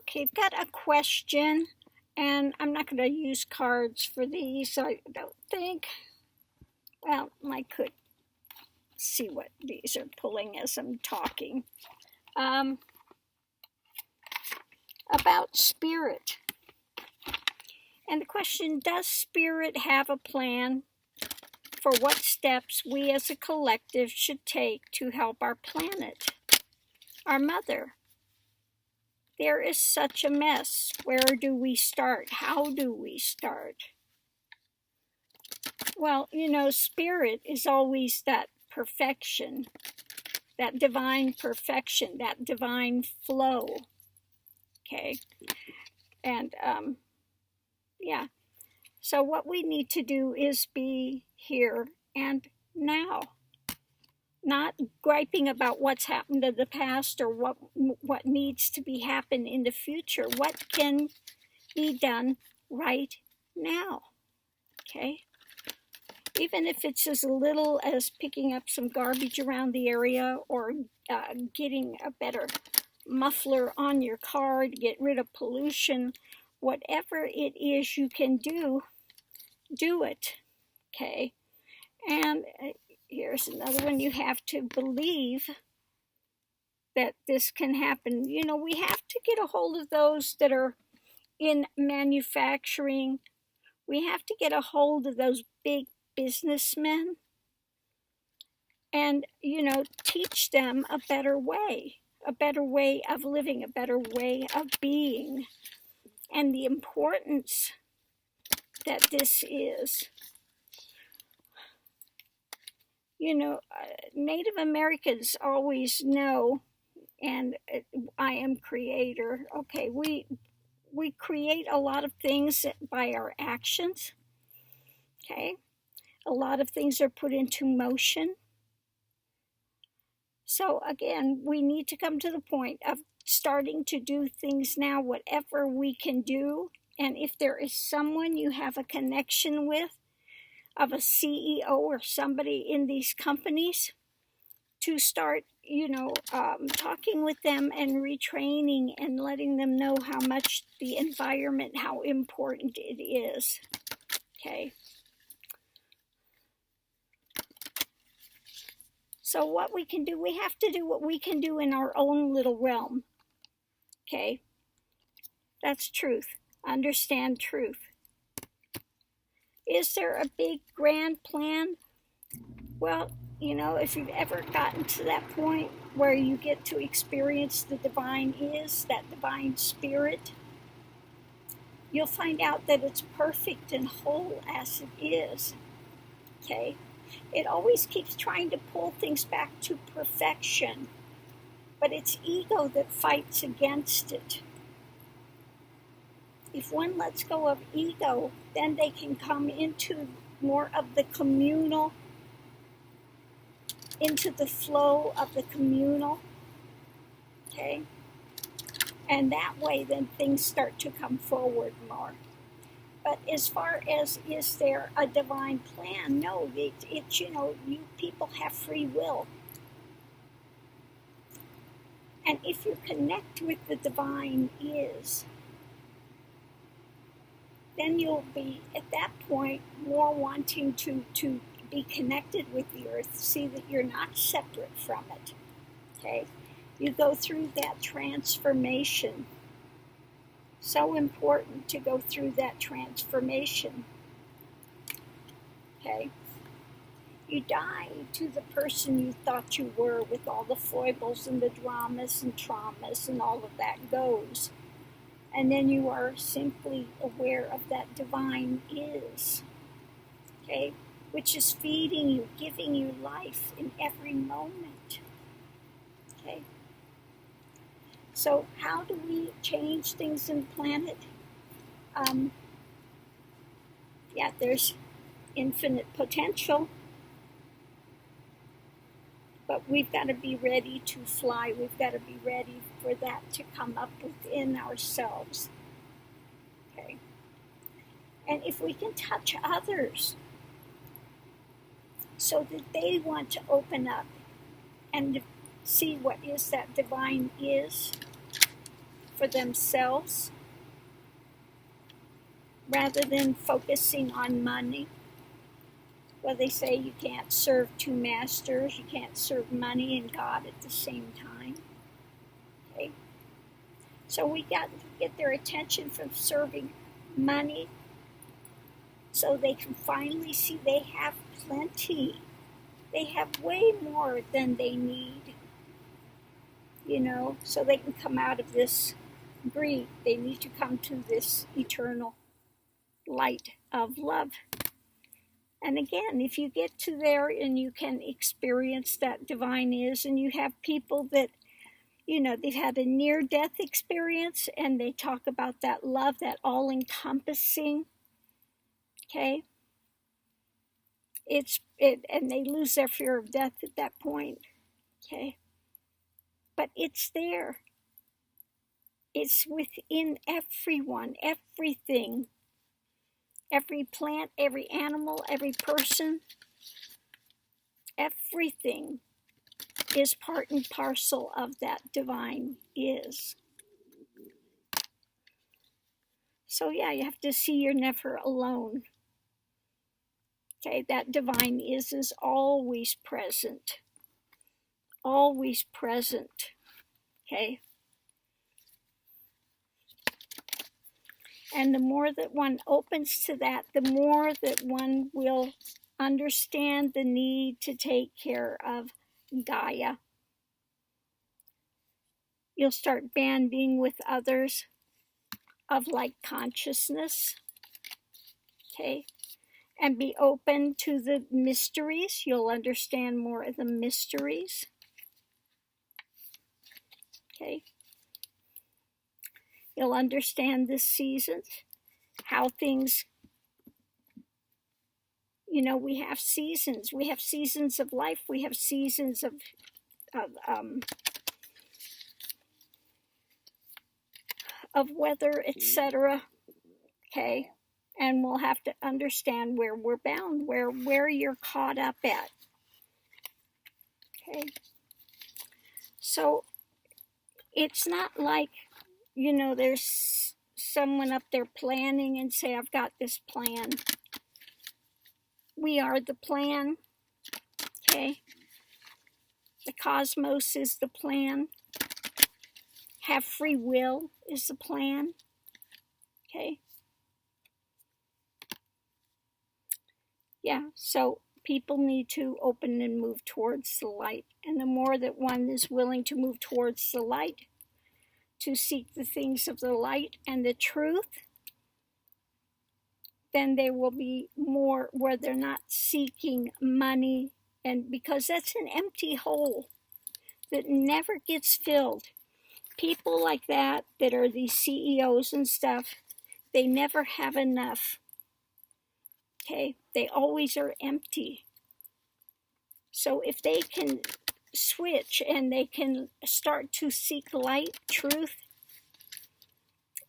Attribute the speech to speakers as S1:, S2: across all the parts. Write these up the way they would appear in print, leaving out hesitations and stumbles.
S1: Okay, I've got a question, and I'm not going to use cards for these, I don't think. Well, I could see what these are pulling as I'm talking. About spirit. And the question, does spirit have a plan for what steps we as a collective should take to help our planet, our mother? There is such a mess. Where do we start? How do we start? Well, spirit is always that perfection, that divine perfection, that divine flow. Okay. And yeah. So what we need to do is be here and now. Not griping about what's happened in the past or what needs to be happen in the future. What can be done right now? Okay? Even if it's as little as picking up some garbage around the area or getting a better muffler on your car to get rid of pollution, whatever it is you can do, do it. Okay? And here's another one. You have to believe that this can happen. We have to get a hold of those that are in manufacturing. We have to get a hold of those big businessmen and, teach them a better way of living, a better way of being, and the importance that this is. Native Americans always know, and I am creator. Okay, we create a lot of things by our actions. Okay, a lot of things are put into motion. So again, we need to come to the point of starting to do things now, whatever we can do. And if there is someone you have a connection with, of a CEO or somebody in these companies, to start, talking with them and retraining and letting them know how much the environment, how important it is. Okay. So what we can do, we have to do what we can do in our own little realm. Okay. That's truth. Understand truth. Is there a big grand plan? Well, if you've ever gotten to that point where you get to experience the divine is, that divine spirit, you'll find out that it's perfect and whole as it is. Okay? It always keeps trying to pull things back to perfection, but it's ego that fights against it. If one lets go of ego, then they can come into more of the communal, into the flow of the communal. Okay? And that way, then things start to come forward more. But as far as, is there a divine plan? No, it's you people have free will. And if you connect with the divine is, then you'll be, at that point, more wanting to be connected with the earth, see that you're not separate from it. Okay? You go through that transformation. So important to go through that transformation. Okay? You die to the person you thought you were, with all the foibles and the dramas and traumas and all of that goes. And then you are simply aware of that divine is. Okay? Which is feeding you, giving you life in every moment. Okay? So how do we change things in the planet? There's infinite potential, but we've got to be ready to fly. We've got to be ready for that to come up within ourselves. Okay? And if we can touch others so that they want to open up and see what is that divine is, for themselves rather than focusing on money. Well, they say you can't serve two masters. You can't serve money and God at the same time. Okay? So we got to get their attention from serving money so they can finally see they have plenty. They have way more than they need, so they can come out of this greed. They need to come to this eternal light of love. And again, if you get to there and you can experience that divine is, and you have people that, they've had a near-death experience and they talk about that love, that all-encompassing, okay? And they lose their fear of death at that point, okay? But it's there. It's within everyone, everything. Every plant, every animal, every person, everything is part and parcel of that divine is. So yeah, you have to see you're never alone. Okay, that divine is always present. Always present. Okay? And the more that one opens to that, the more that one will understand the need to take care of Gaia. You'll start banding with others of like consciousness, okay? And be open to the mysteries. You'll understand more of the mysteries, okay? You'll understand the seasons, how things, we have seasons. We have seasons of life. We have seasons of weather, etc. Okay, and we'll have to understand where we're bound, where you're caught up at. Okay, so it's not like there's someone up there planning and say, I've got this plan. We are the plan. Okay, the cosmos is the plan. Have free will is the plan. Okay. Yeah, so people need to open and move towards the light. And the more that one is willing to move towards the light, to seek the things of the light and the truth, then there will be more where they're not seeking money, and because that's an empty hole that never gets filled. People like that are these CEOs and stuff, they never have enough. Okay, they always are empty. So if they can switch and they can start to seek light, truth,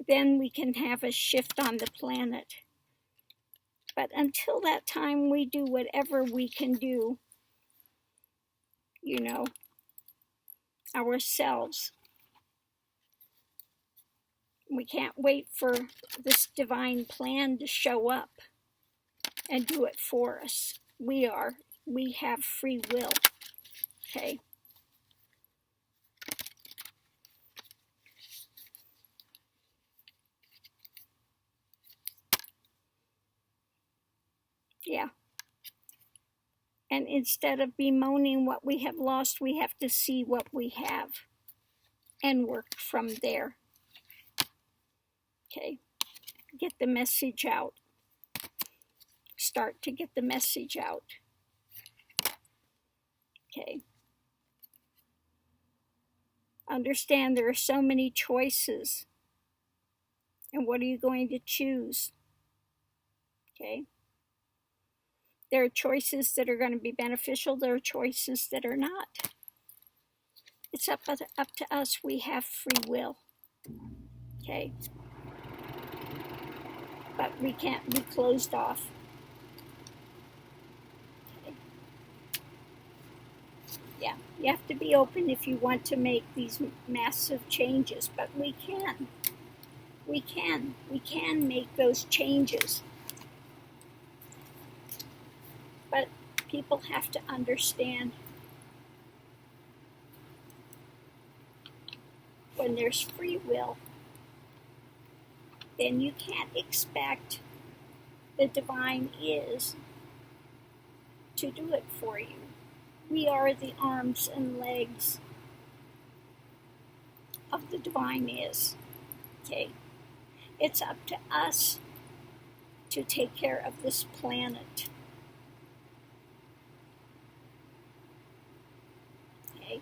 S1: then we can have a shift on the planet. But until that time, we do whatever we can do, ourselves. We can't wait for this divine plan to show up and do it for us. We have free will. Okay. Yeah. And instead of bemoaning what we have lost, we have to see what we have and work from there. Okay. Get the message out. Start to get the message out. Okay. Understand there are so many choices. And what are you going to choose? Okay. There are choices that are going to be beneficial. There are choices that are not. It's up to us. We have free will. Okay. But we can't be closed off. Okay. Yeah. You have to be open if you want to make these massive changes, but we can. We can make those changes. But people have to understand when there's free will, then you can't expect the divine is to do it for you. We are the arms and legs of the divine is. Okay? It's up to us to take care of this planet. Okay?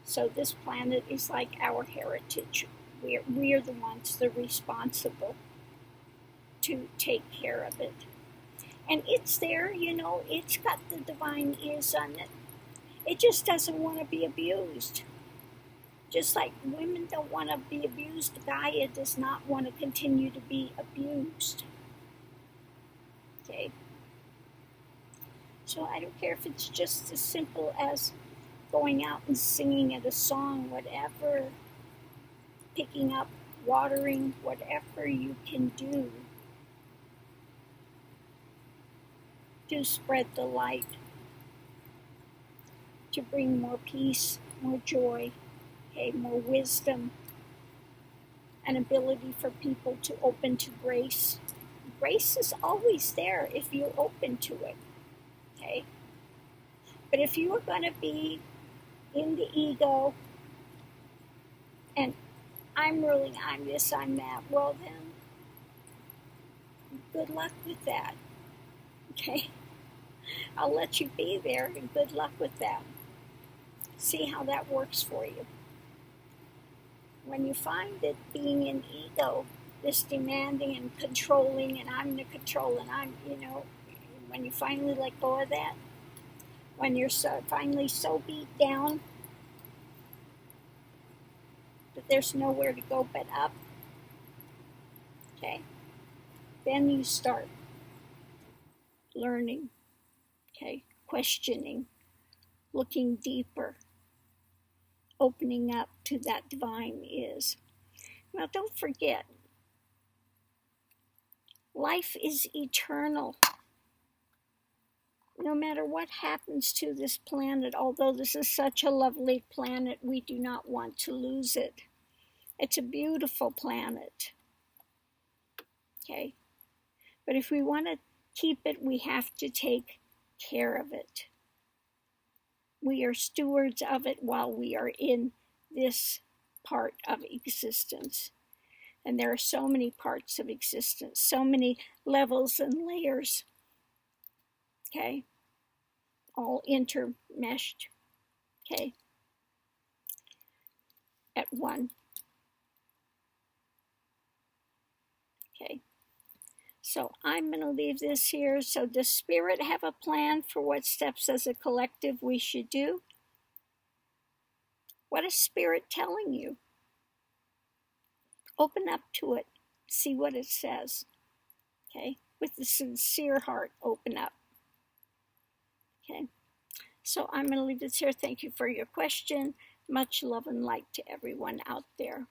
S1: So this planet is like our heritage. We're the ones that are responsible to take care of it. And it's there, it's got the divine is on it. It just doesn't want to be abused. Just like women don't want to be abused, Gaia does not want to continue to be abused. Okay? So I don't care if it's just as simple as going out and singing at a song, whatever, picking up, watering, whatever you can do to spread the light, to bring more peace, more joy, okay, more wisdom, an ability for people to open to grace. Grace is always there if you're open to it, okay? But if you are going to be in the ego and I'm this, I'm that, well then, good luck with that, okay? I'll let you be there and good luck with that. See how that works for you. When you find that being in ego, this demanding and controlling, and I'm the control, and I'm, when you finally let go of that, when you're finally so beat down that there's nowhere to go but up, okay, then you start learning, okay, questioning, looking deeper, opening up to that divine is. Now, don't forget, life is eternal. No matter what happens to this planet, although this is such a lovely planet, we do not want to lose it. It's a beautiful planet. Okay? But if we want to keep it, we have to take care of it. We are stewards of it while we are in this part of existence. And there are so many parts of existence, so many levels and layers. Okay? All intermeshed. Okay? At one. Okay? So I'm going to leave this here. So does Spirit have a plan for what steps as a collective we should do? What is Spirit telling you? Open up to it. See what it says. Okay? With a sincere heart, open up. Okay? So I'm going to leave this here. Thank you for your question. Much love and light to everyone out there.